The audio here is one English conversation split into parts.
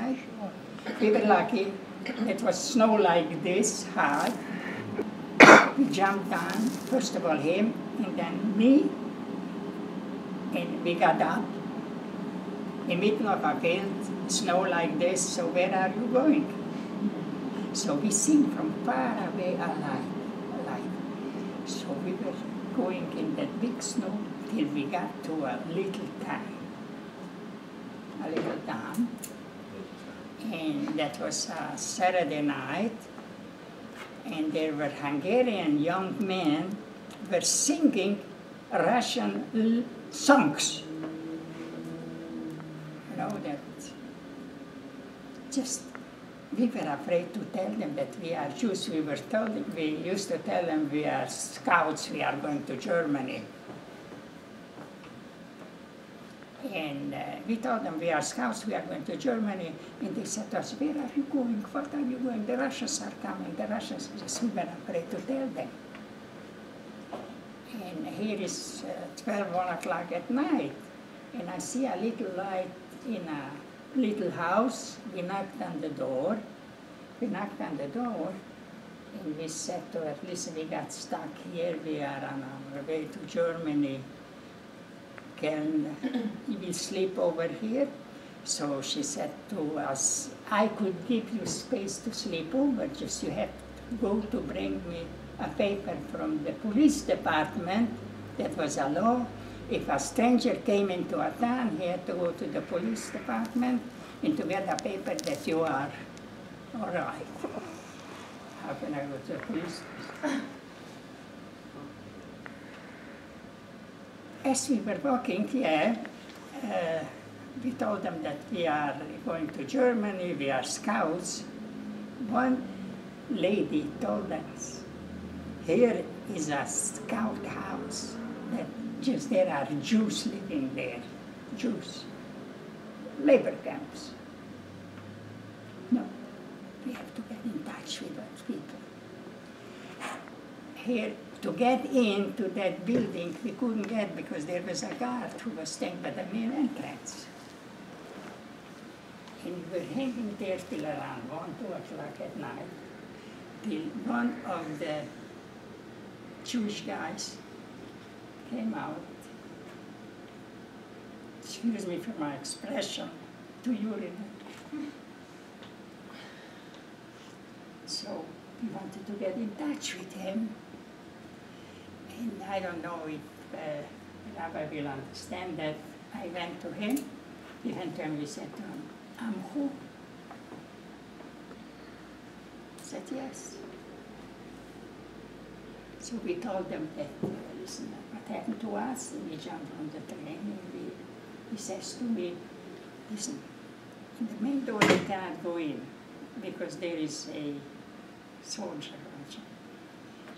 outside. We were lucky. It was snow like this hard. We jumped on, first of all him, and then me, and we got up. In middle of a field, snow like this, so where are you going? So we seen from far away a light. So we were going in that big snow till we got to a little town. And that was a Saturday night, and there were Hungarian young men were singing Russian songs. You know, that just, we were afraid to tell them that we are Jews. We used to tell them we are scouts, we are going to Germany. And we told them we are scouts, we are going to Germany. And they said to us, where are you going? What are you going? The Russians are coming. The Russians, we were afraid to tell them. And here is 12, 1 o'clock at night. And I see a little light in a little house. We knocked on the door. And we said to her, listen, we got stuck here. We are on our way to Germany. You will sleep over here. So she said to us, I could give you space to sleep over, just you have to go to bring me a paper from the police department. That was a law. If a stranger came into a town, he had to go to the police department and to get a paper that you are all right. How can I go to the police? As we were walking here, we told them that we are going to Germany, we are scouts. One lady told us, here is a scout house, that just there are Jews living there, Jews, labor camps. No, we have to get in touch with those people. Here, to get into that building, we couldn't get because there was a guard who was staying by the main entrance. And we were hanging there till around 1, 2 o'clock at night, till one of the Jewish guys came out, excuse me for my expression, to urinate. So we wanted to get in touch with him. And I don't know if Rabbi will understand that. I went to him. We went to him, we said to him, I'm who? He said, yes. So we told them that, listen, what happened to us? And we jumped on the train and he says to me, listen, in the main door you cannot go in because there is a soldier.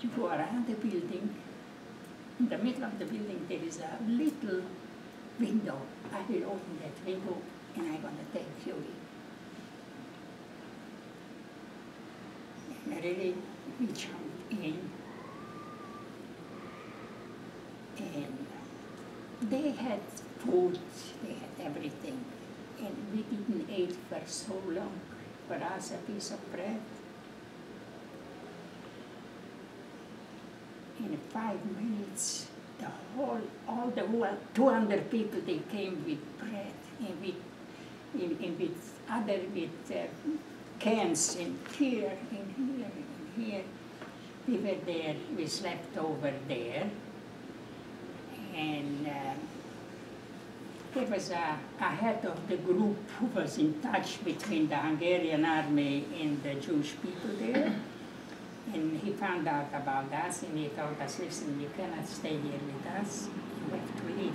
You go around the building. In the middle of the building, there is a little window. I will open that window, and I'm going to take you in. And really, we jumped in, and they had food, they had everything, and we didn't eat for so long. For us, a piece of bread. In 5 minutes, all the 200 people, they came with bread and with cans in here, in here, in here. We were there, we slept over there. And there was a head of the group who was in touch between the Hungarian army and the Jewish people there. And he found out about us, and he told us, listen, you cannot stay here with us, you have to leave.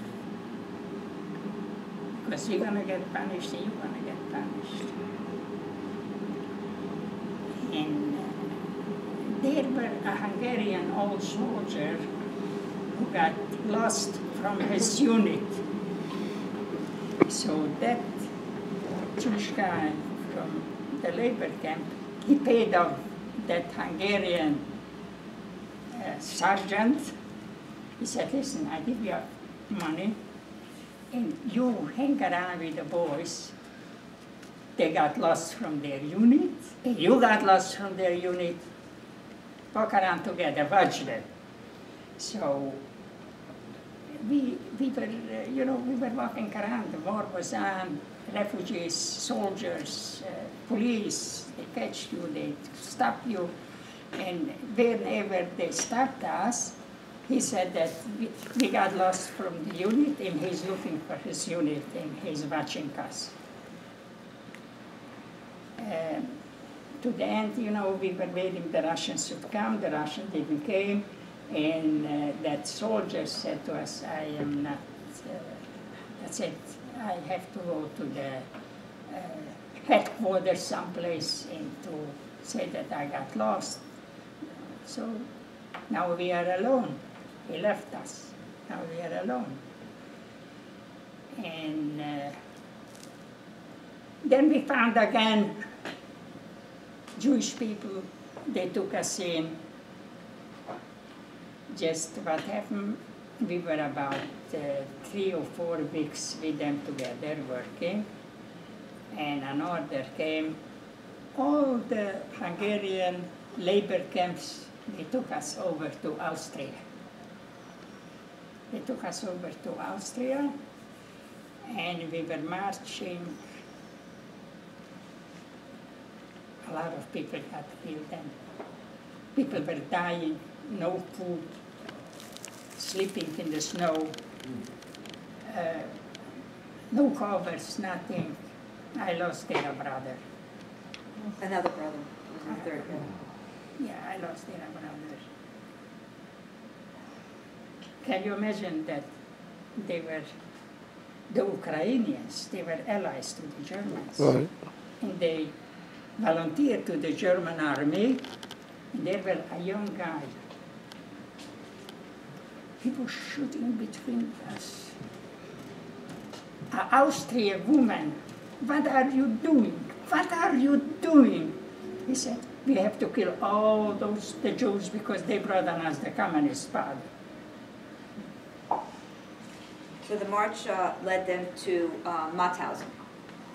Because you're going to get punished, and you're going to get punished. And there were a Hungarian old soldier who got lost from his unit. So that Jewish guy from the labor camp, he paid off that Hungarian sergeant. He said, listen, I give you money, and you hang around with the boys, they got lost from their unit, you got lost from their unit, walk around together, watch them. So we were, we were walking around, the war was on, refugees, soldiers, police, they catch you, they stop you, and whenever they stopped us, he said that we got lost from the unit, and he's looking for his unit, and he's watching us. To the end, we were waiting the Russians should come, the Russians didn't came, and that soldier said to us, I am not, that's it, I have to go to the headquarters someplace and to say that I got lost. So now we are alone. He left us. Now we are alone. And then we found again Jewish people. They took us in. Just what happened, we were about 3 or 4 weeks with them together working. And an order came. All the Hungarian labor camps, they took us over to Austria. They took us over to Austria, and we were marching. A lot of people got killed, and people were dying, no food, sleeping in the snow, no covers, nothing. I lost their brother. Another brother, was the third brother. Yeah, I lost their brother. Can you imagine that they were the Ukrainians, they were allies to the Germans. Right. And they volunteered to the German army. And there were a young guy. He was shooting between us. An Austrian woman, what are you doing? What are you doing? He said, we have to kill all the Jews because they brought on us the Communist Party. So the march led them to Mauthausen,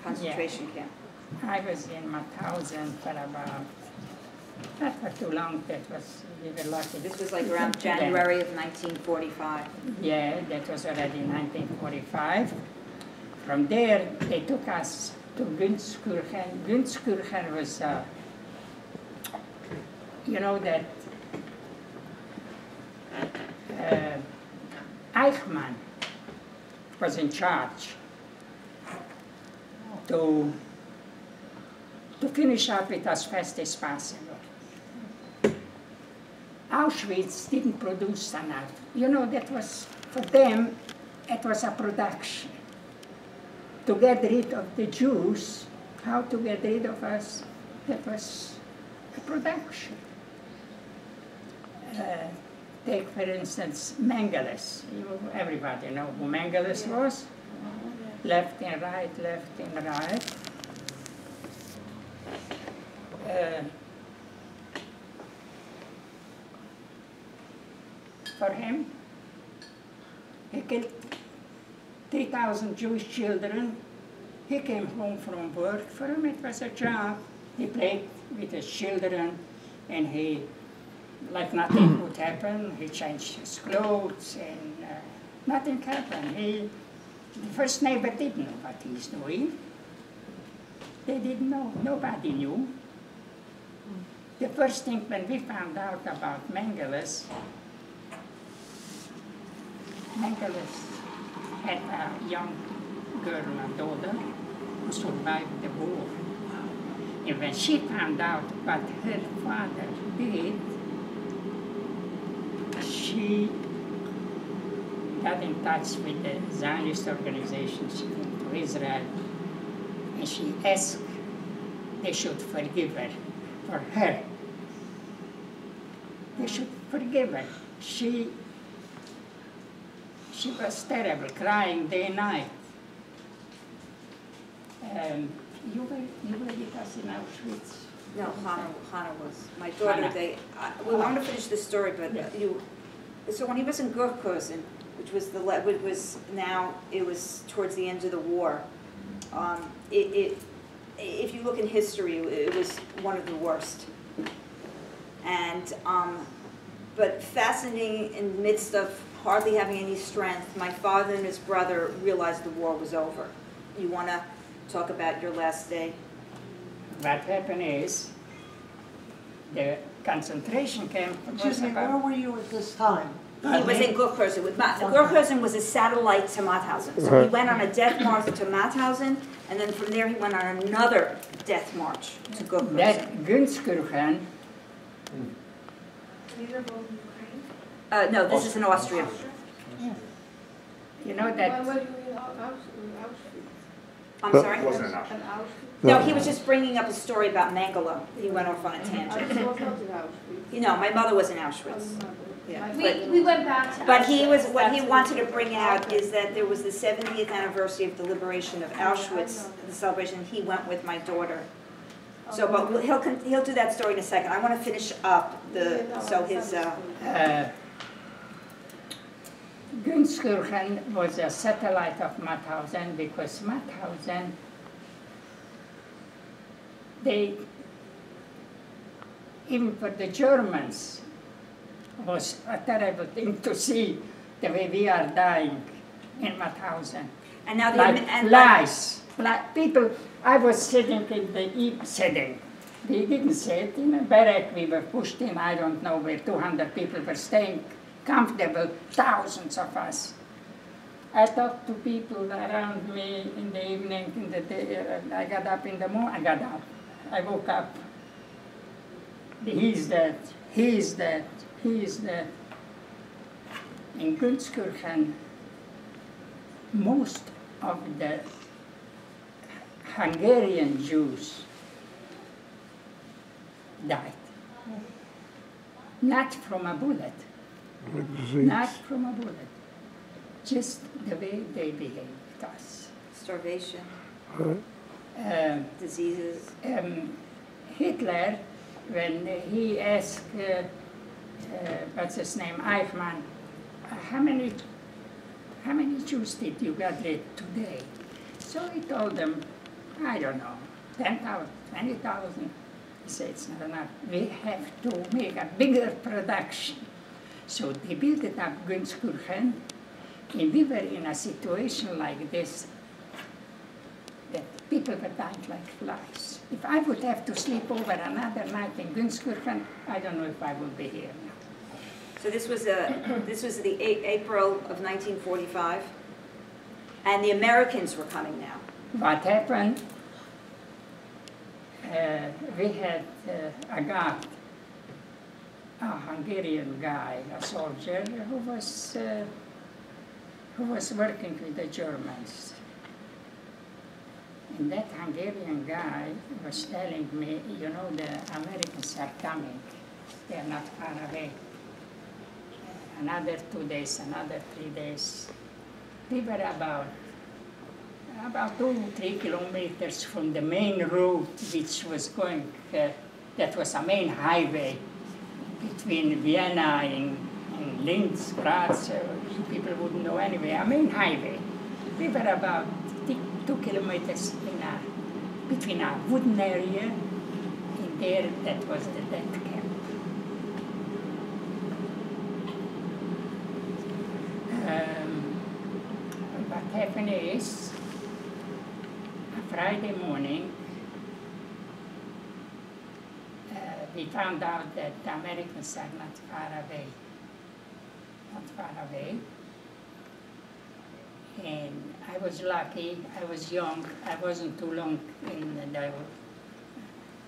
concentration camp. I was in Mauthausen for about, not for too long, we were lucky. This was like around January of 1945. Yeah, that was already 1945. From there, they took us to Günzkirchen. Günzkirchen was, that Eichmann was in charge to finish up it as fast as possible. Auschwitz didn't produce enough. That was, for them, it was a production. To get rid of the Jews, how to get rid of us, that was a production. Take, for instance, Mengeles. Everybody know who Mengeles was? Left and right, left and right. For him, he killed 3,000 Jewish children. He came home from work. For him, it was a job. He played with his children, and he, like nothing would happen, he changed his clothes, and nothing happened. The first neighbor didn't know what he's doing. They didn't know. Nobody knew. The first thing when we found out about Mengeles had a young girl, a daughter, who survived the war. And when she found out what her father did, she got in touch with the Zionist organization. She went to Israel, and she asked they should forgive her for her. They should forgive her. She was terrible, crying day and night. You were with us in Auschwitz? No, Hannah was. My daughter, Hannah. We want to finish this story, but Yeah. so when he was in Gurkhausen, which was it was towards the end of the war, if you look in history, it was one of the worst. And, but fascinating, in the midst of hardly having any strength, my father and his brother realized the war was over. You want to talk about your last day? What happened is, the concentration camp was Excuse me, where about... were you at this time? He was in Gluckhusen. Gluckhusen was a satellite to Mauthausen. So he went on a death march to Mauthausen, and then from there he went on another death march to Gluckhusen. That Günzkirchen, These are both in Ukraine? No, this is in Austria. you know Why that... were you in Auschwitz? I'm sorry? Wasn't enough. In Auschwitz? No, he was just bringing up a story about Mengele. He went off on a I tangent. was not in Auschwitz. You know, my mother was in I Auschwitz. was not. Yeah, We went back to But he was, Auschwitz. what he That's wanted to what- bring out is that there was the 70th anniversary of the liberation of Auschwitz, the celebration. He went with my daughter. So, but he'll do that story in a second. I want to finish up Günzkirchen was a satellite of Mauthausen because Mauthausen, even for the Germans, was a terrible thing to see the way we are dying in Mauthausen. And now the Like flies. Like people, I was sitting in the sitting. We didn't sit in a barrack, we were pushed in, I don't know where 200 people were staying comfortable, thousands of us. I talked to people around me in the evening, in the day, I got up in the morning, I woke up. He's dead, he's dead, he's dead. In Günzkirchen, most of the Hungarian Jews died. Not from a bullet. Not from a bullet. Just the way they behaved us. starvation, Uh, diseases. Hitler, when he asked, what's his name, Eichmann, how many Jews did you get rid today? So he told them, I don't know, 10,000, 20,000. He said, it's not enough. We have to make a bigger production. So they built it up, Günzkirchen, and we were in a situation like this, that people were dying like flies. If I would have to sleep over another night in Günzkirchen, I don't know if I would be here now. So this was the April of 1945, and the Americans were coming now. What happened, we had a guard, a Hungarian guy, a soldier, who was working with the Germans. And that Hungarian guy was telling me, you know, the Americans are coming. They are not far away. Another 2 days, another 3 days. We were about 2-3 kilometers from the main road, which was going, that was a main highway between Vienna and Linz, Graz, people wouldn't know anyway, a main highway. We were about 2 kilometers between a wooden area, and there, that was the death camp. What happened is, a Friday morning, we found out that the Americans are not far away. Not far away. And I was lucky, I was young, I wasn't too long in the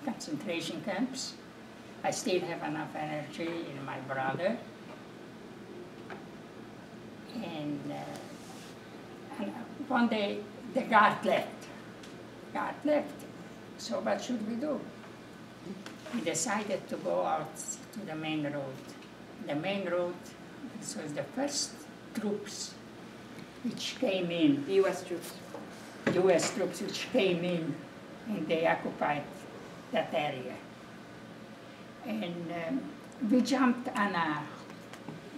concentration camps. I still have enough energy in my brother. And one day the guard left. So what should we do? We decided to go out to the main road. The main road, this was the first troops which came in. The U.S. troops. U.S. troops which came in, and they occupied that area. And we jumped on a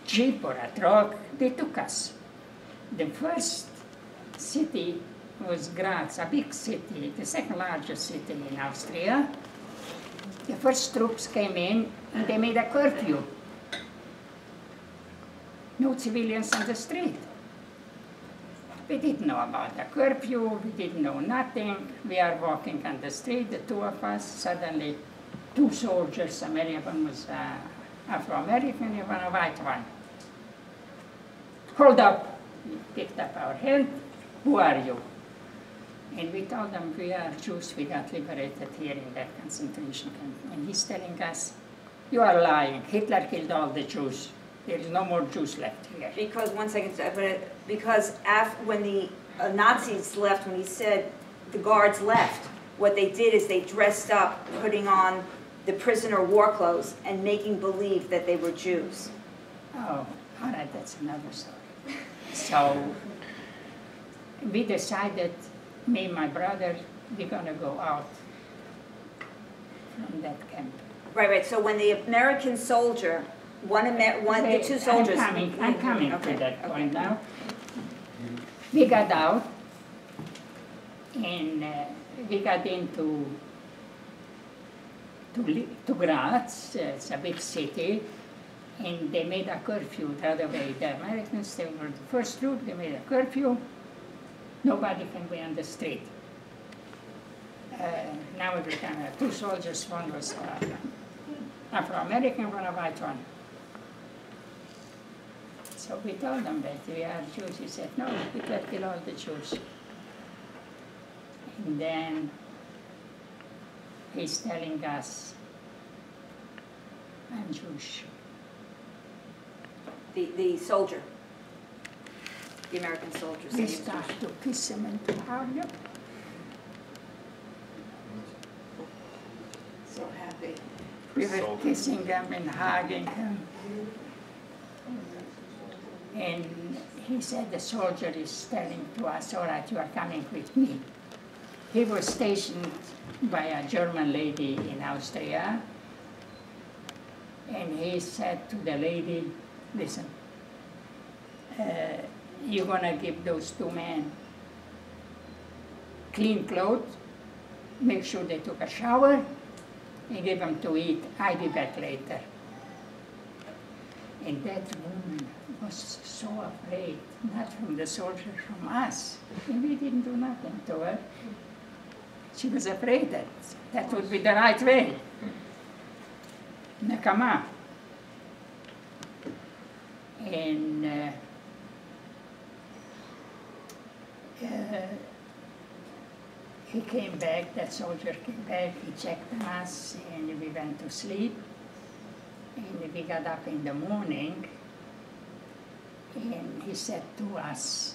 jeep or a truck. They took us. The first city was Graz, a big city, the second largest city in Austria. The first troops came in and they made a curfew. No civilians on the street. We didn't know about the curfew, we didn't know nothing. We are walking on the street, the two of us, suddenly two soldiers, one was Afro-American and one a white one. Hold up! We picked up our hand. Who are you? And we told them we are Jews, we got liberated here in that concentration camp. And he's telling us, you are lying, Hitler killed all the Jews. There is no more Jews left here. Because, one second, because when the Nazis left, when he said the guards left, what they did is they dressed up, putting on the prisoner war clothes and making believe that they were Jews. Oh, all right, that's another story. So we decided, me and my brother, we're going to go out from that camp. Right. So when the American soldier, the two soldiers... I'm coming to that point now. We got out, and we got into Graz. It's a big city, and they made a curfew the other way. The Americans, they were the first group, they made a curfew. Nobody can be on the street. Now every time, two soldiers, one was Afro-American, one a white one. So we told them that we are Jews. He said, no, we can kill all the Jews. And then he's telling us, I'm Jewish. The soldier. The American soldiers. We started to kiss him and to hug him. So happy. We were kissing him and hugging him. And he said, the soldier is telling to us, all right, you are coming with me. He was stationed by a German lady in Austria. And he said to the lady, listen, you're going to give those two men clean clothes, make sure they took a shower, and give them to eat. I'll be back later. And that woman was so afraid, not from the soldier, from us. And we didn't do nothing to her. She was afraid that that would be the right way. Nakama. And he came back, that soldier came back, he checked on us, and we went to sleep. And we got up in the morning, and he said to us,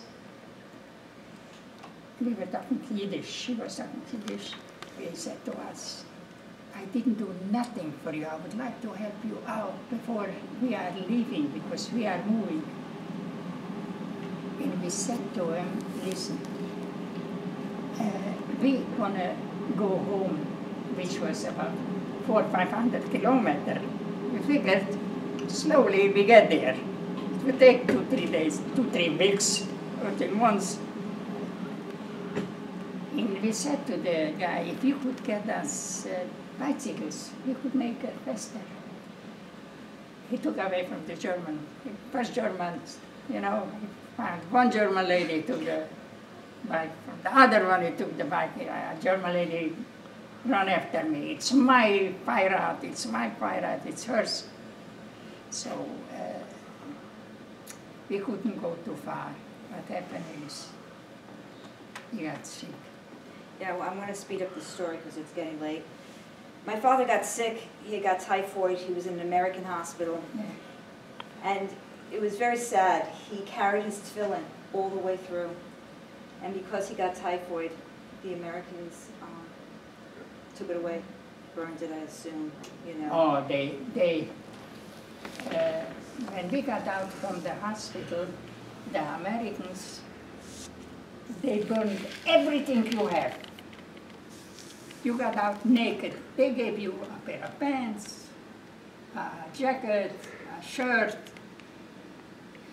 we were talking Yiddish, she was talking Yiddish, he said to us, I didn't do nothing for you, I would like to help you out before we are leaving, because we are moving. And we said to him, listen, we're gonna go home, which was about 400 or 500 kilometers. We figured slowly we get there. It would take 2-3 days, 2-3 weeks, or 3 months. And we said to the guy, if you could get us bicycles, we could make it faster. He took away from the German, first Germans, you know, one German lady took the bike, from the other one he took the bike, a German lady run after me. It's my Fahrrad, it's my Fahrrad, it's hers. So we couldn't go too far. What happened is he got sick. Yeah, well, I'm going to speed up the story because it's getting late. My father got sick, he got typhoid, he was in an American hospital. Yeah. And it was very sad. He carried his tefillin all the way through. And because he got typhoid, the Americans took it away, burned it, I assume, you know. Oh, when we got out from the hospital, the Americans, they burned everything you have. You got out naked. They gave you a pair of pants, a jacket, a shirt.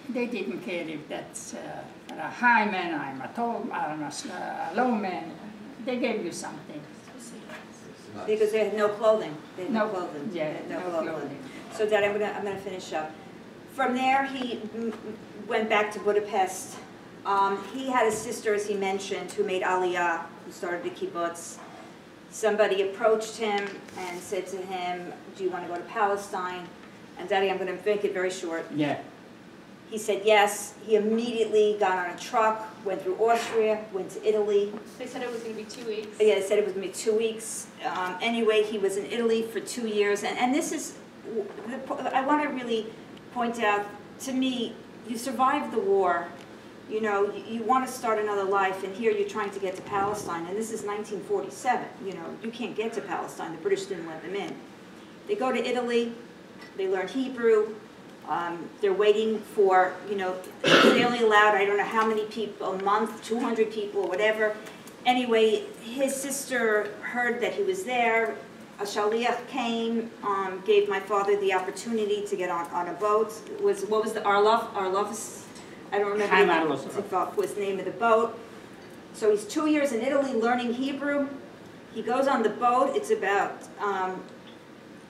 They didn't care if that's a high man, I'm a tall, I'm a low man. They gave you something. Because they had no clothing. They had no No, clothing. yeah, They had no clothing. So Dad, I'm gonna finish up. From there, he went back to Budapest. He had a sister, as he mentioned, who made Aliyah, who started the kibbutz. Somebody approached him and said to him, "Do you want to go to Palestine?" And Daddy, I'm going to make it very short. Yeah. He said yes. He immediately got on a truck, went through Austria, went to Italy. They said it was going to be 2 weeks. Yeah, they said it was going to be 2 weeks. Anyway, he was in Italy for 2 years. And this is, I want to really point out, to me, you survived the war. You know, you want to start another life, and here you're trying to get to Palestine. And this is 1947. You know, you can't get to Palestine. The British didn't let them in. They go to Italy. They learn Hebrew. They're waiting for, you know, they only allowed, I don't know how many people, a month, 200 people, whatever. Anyway, his sister heard that he was there. A shaliach came, gave my father the opportunity to get on a boat. What was the Arlov? I don't remember what was the name of the boat. So he's 2 years in Italy learning Hebrew. He goes on the boat. It's about,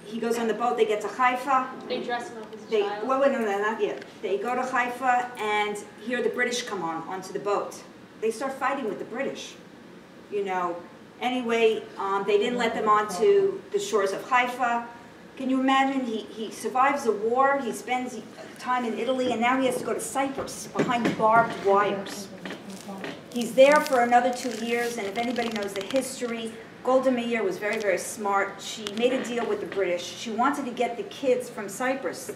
he goes on the boat. They get to Haifa. They dress him up as a child. Well, no, not yet. They go to Haifa, and here the British come onto the boat. They start fighting with the British, you know. Anyway, they didn't let them onto the shores of Haifa. Can you imagine? He survives the war. He spends time in Italy, and now he has to go to Cyprus behind barbed wires. He's there for another 2 years, and if anybody knows the history, Golda Meir was very, very smart. She made a deal with the British. She wanted to get the kids from Cyprus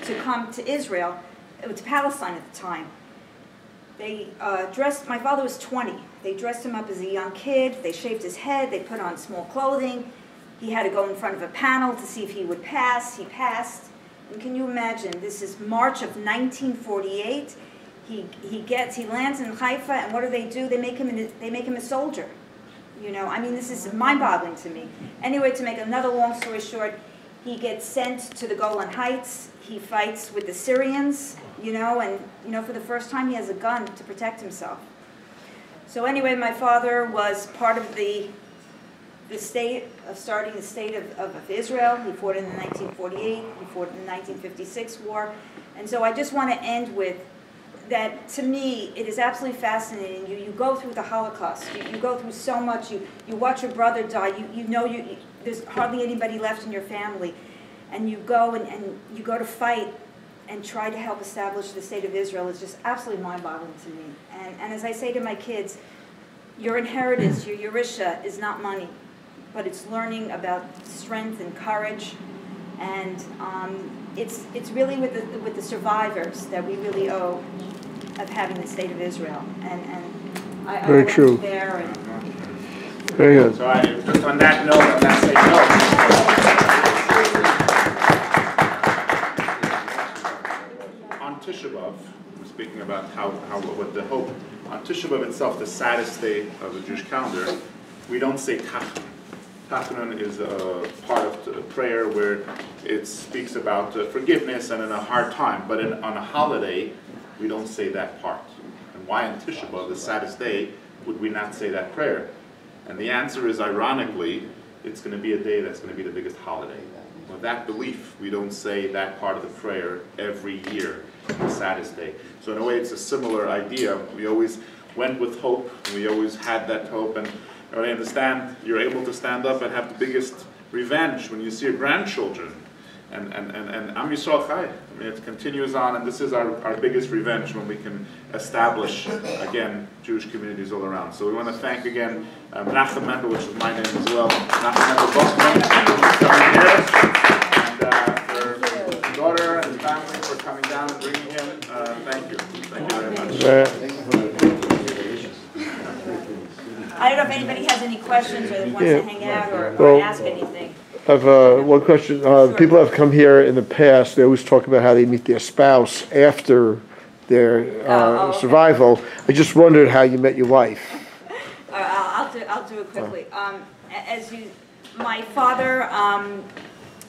to come to Israel, to Palestine at the time. They dressed, my father was 20. They dressed him up as a young kid. They shaved his head. They put on small clothing. He had to go in front of a panel to see if he would pass. He passed. And can you imagine? This is March of 1948. He lands in Haifa, and what do? They make him a soldier. You know, I mean, this is mind-boggling to me. Anyway, to make another long story short, he gets sent to the Golan Heights. He fights with the Syrians, you know, and, you know, for the first time he has a gun to protect himself. So anyway, my father was part of the state of starting the state of Israel. He fought in the 1948. He fought in the 1956 war. And so I just want to end with that. To me, it is absolutely fascinating. You go through the Holocaust. You go through so much. You watch your brother die. You know there's hardly anybody left in your family. And you go and you go to fight and try to help establish the state of Israel. Is just absolutely mind-boggling to me. And as I say to my kids, your inheritance, your Yerusha, is not money, but it's learning about strength and courage. And it's really with the survivors that we really owe of having the state of Israel. And I very true. There and very good. So just on that note, on that same note, on Tisha B'Av, we're speaking about how what the hope on Tisha B'Av itself, the saddest day of the Jewish calendar, we don't say Tachanun. Tachanun is a part of the prayer where it speaks about forgiveness and in a hard time. But on a holiday, we don't say that part. And why on Tisha B'Av, the saddest day, would we not say that prayer? And the answer is, ironically, it's going to be a day that's going to be the biggest holiday. With that belief, we don't say that part of the prayer every year, the saddest day. So in a way, it's a similar idea. We always went with hope, and we always had that hope. And I understand you're able to stand up and have the biggest revenge when you see your grandchildren. And Am Yisrael Chai. I mean, it continues on, and this is our biggest revenge when we can establish, again, Jewish communities all around. So we want to thank again Menachem Mendel, which is my name as well, Menachem Mendel Buchman, for coming here, and for his daughter and family for coming down and bringing him. Thank you. Thank you very much. I don't know if anybody has any questions or wants to hang out or ask anything. I have one question. People have come here in the past. They always talk about how they meet their spouse after their survival. I just wondered how you met your wife. I'll do it quickly. My father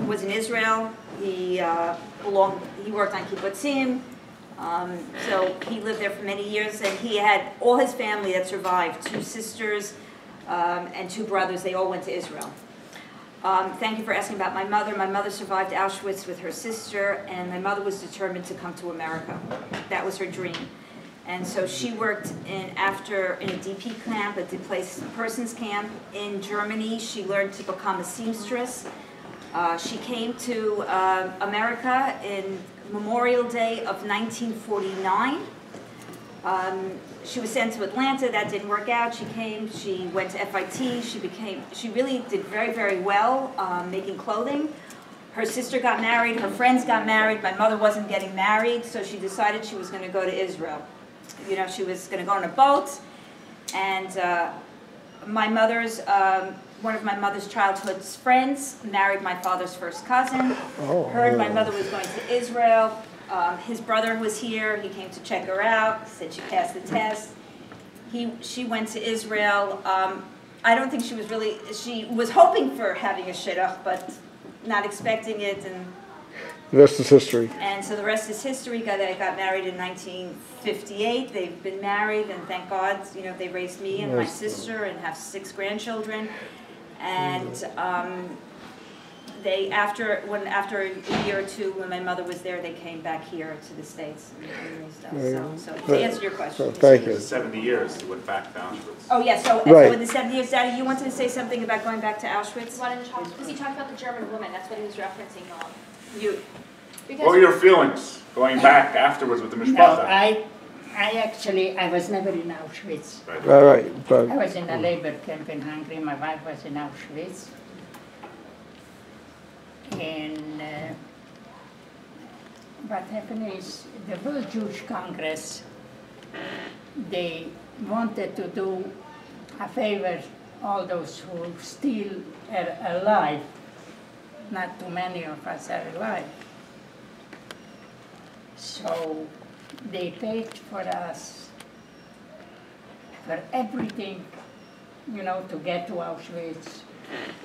was in Israel. He worked on kibbutzim. So he lived there for many years, and he had all his family that survived, 2 sisters and 2 brothers. They all went to Israel. Thank you for asking about my mother. My mother survived Auschwitz with her sister, and my mother was determined to come to America. That was her dream. And so she worked in a DP camp, a displaced persons camp in Germany. She learned to become a seamstress. She came to America in Memorial Day of 1949. She was sent to Atlanta. That didn't work out. She came. She went to FIT. She really did very, very well making clothing. Her sister got married. Her friends got married. My mother wasn't getting married, so she decided she was going to go to Israel. You know, she was going to go on a boat, and one of my mother's childhood friends married my father's first cousin. Heard my mother was going to Israel. His brother was here. He came to check her out. Said she passed the test. She went to Israel. I don't think she was hoping for having a shidduch, but not expecting it, and The rest is history. And so the rest is history. They got married in 1958. They've been married, and thank God, you know, they raised me and my sister and have 6 grandchildren. And after a year or 2, when my mother was there, they came back here to the States and raised us. So to answer your question. Thank you. The 70 years they went back to Auschwitz. Oh, yeah, so in the 70 years, Daddy, you wanted to say something about going back to Auschwitz? Because he talked about the German woman, that's what he was referencing. What were your feelings going back afterwards with the No, mishpacha? I was never in Auschwitz. Right, but I was in a labor camp in Hungary. My wife was in Auschwitz. And what happened is the World Jewish Congress, they wanted to do a favor all those who still are alive. Not too many of us are alive. So they paid for us for everything, you know, to get to Auschwitz,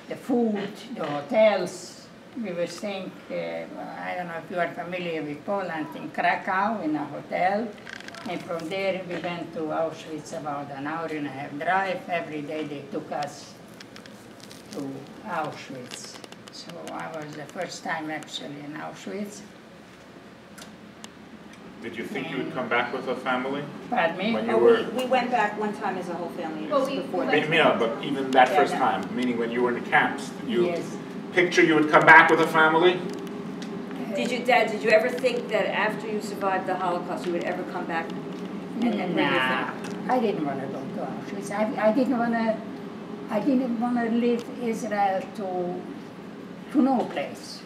the food, the hotels. We were staying, I don't know if you are familiar with Poland, in Krakow, in a hotel. And from there we went to Auschwitz, about an hour and a half drive. Every day they took us to Auschwitz. So I was the first time actually in Auschwitz. Did you think you would come back with a family? Pardon me? When you were... We went back one time as a whole family before that. Yeah, but even that first time, meaning when you were in the camps, did you Yes. picture you would come back with a family? Dad, did you ever think that after you survived the Holocaust, you would ever come back and bring your family? I didn't want to go to Auschwitz. I didn't want to leave Israel to no place.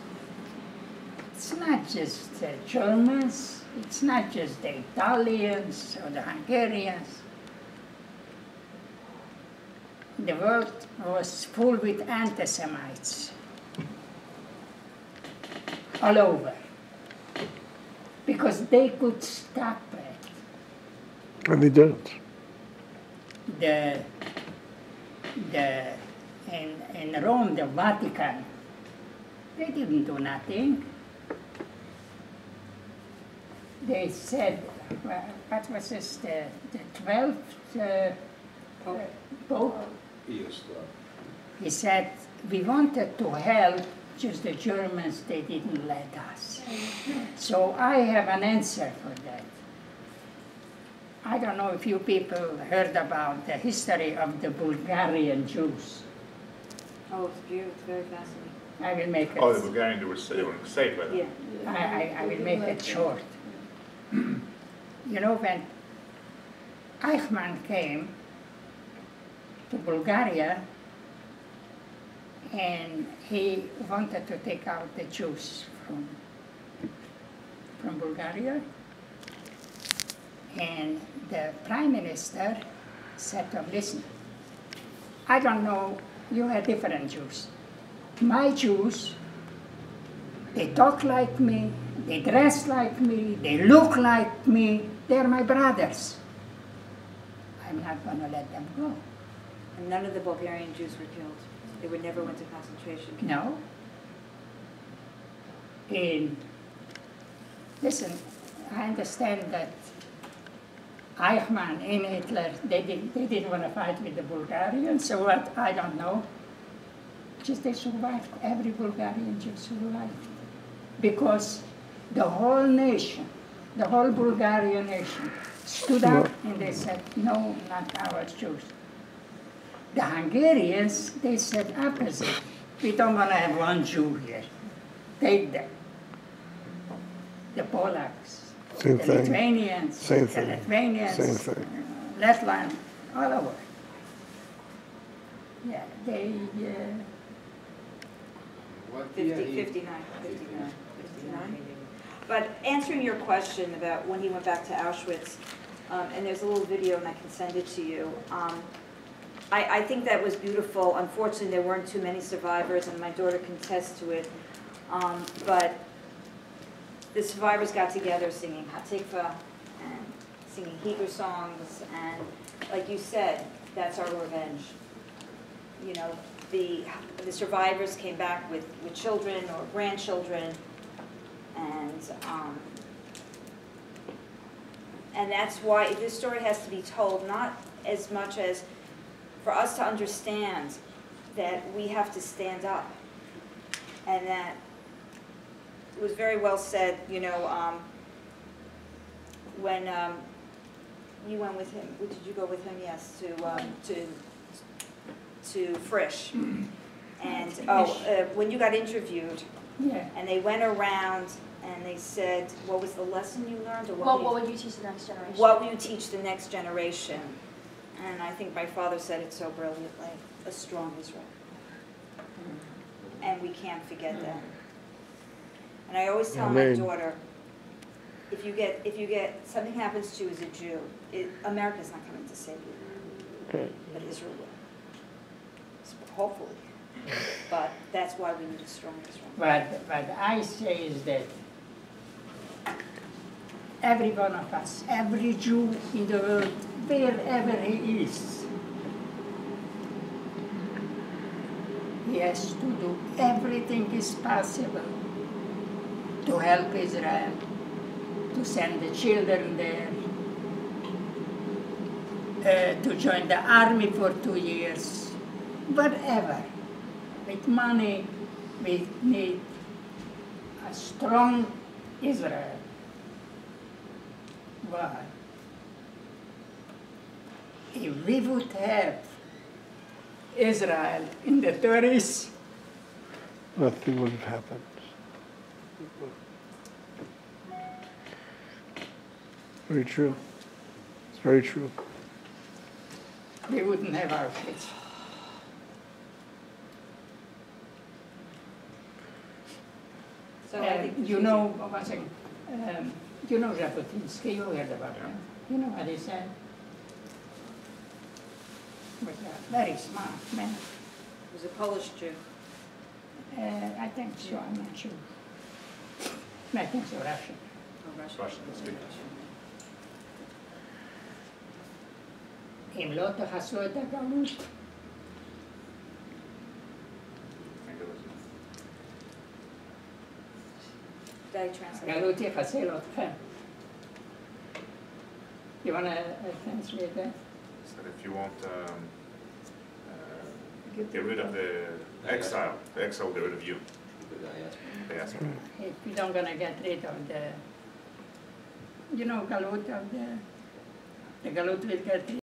It's not just the Germans, it's not just the Italians or the Hungarians. The world was full with anti-Semites all over, because they could stop it. and they didn't. In Rome, the Vatican, they didn't do nothing. They said, what was this, the 12th Pope? Yes. He said, we wanted to help, just the Germans, they didn't let us. So I have an answer for that. I don't know if you people heard about the history of the Bulgarian Jews. Oh, it's beautiful. It's very fascinating. I will make it. Oh, the Bulgarians, they were saved by them. Yeah. I will make it short. You know, when Eichmann came to Bulgaria, and he wanted to take out the Jews from Bulgaria, and the Prime Minister said to him, listen, I don't know, you are different Jews. My Jews, they talk like me, they dress like me, they look like me, they're my brothers. I'm not going to let them go. And none of the Bulgarian Jews were killed. They would never went to concentration camp. No. And listen, I understand that Eichmann and Hitler, they didn't want to fight with the Bulgarians, so what, I don't know. Just they survived, every Bulgarian just survived. Because the whole nation, the whole Bulgarian nation, stood up and they said, no, not our Jews. The Hungarians, they said opposite. We don't want to have one Jew here. Take them. The Polacks, Same the thing. Lithuanians, Same the thing. Lithuanians, Same thing. Letland, all over. Yeah, they, 59. But answering your question about when he went back to Auschwitz, and there's a little video and I can send it to you. I think that was beautiful. Unfortunately, there weren't too many survivors, and my daughter can attest to it. But the survivors got together singing Hatikva and singing Hebrew songs, and like you said, that's our revenge. You know, the survivors came back with children or grandchildren, and that's why this story has to be told, not as much as for us to understand that we have to stand up, and that it was very well said, you know, when you went with him, did you go with him? Yes, to Frisch. And when you got interviewed, yeah. and they went around and they said, what was the lesson you learned? Or Well, what would you teach the next generation? What will you teach the next generation? And I think my father said it so brilliantly, a strong Israel. And we can't forget that. And I always tell my daughter, if you get, something happens to you as a Jew, America's not coming to save you, but Israel will. Hopefully. But that's why we need a strong Israel. What I say is that every one of us, every Jew in the world, wherever he is, he has to do everything is possible to help Israel, to send the children there, to join the army for 2 years, whatever. With money, we need a strong Israel. Why? If we would have Israel in the 30s, Nothing would have happened. Very true. It's very true. we wouldn't have our kids. So I think You know, one second, you know Jabotinsky, you heard about him. You know what he said? He was a very smart man. he was a Polish Jew. I think so, I'm not sure. I think so, Russian. Oh, Russian speaking. אם לא תכסו את הגלות, Did I translate? הגלות יחסל אתכם. You want to translate that? So if you want get rid of the exile will get rid of you. The diaspora. If you don't gonna get rid of the, you know, galut of the galut will get rid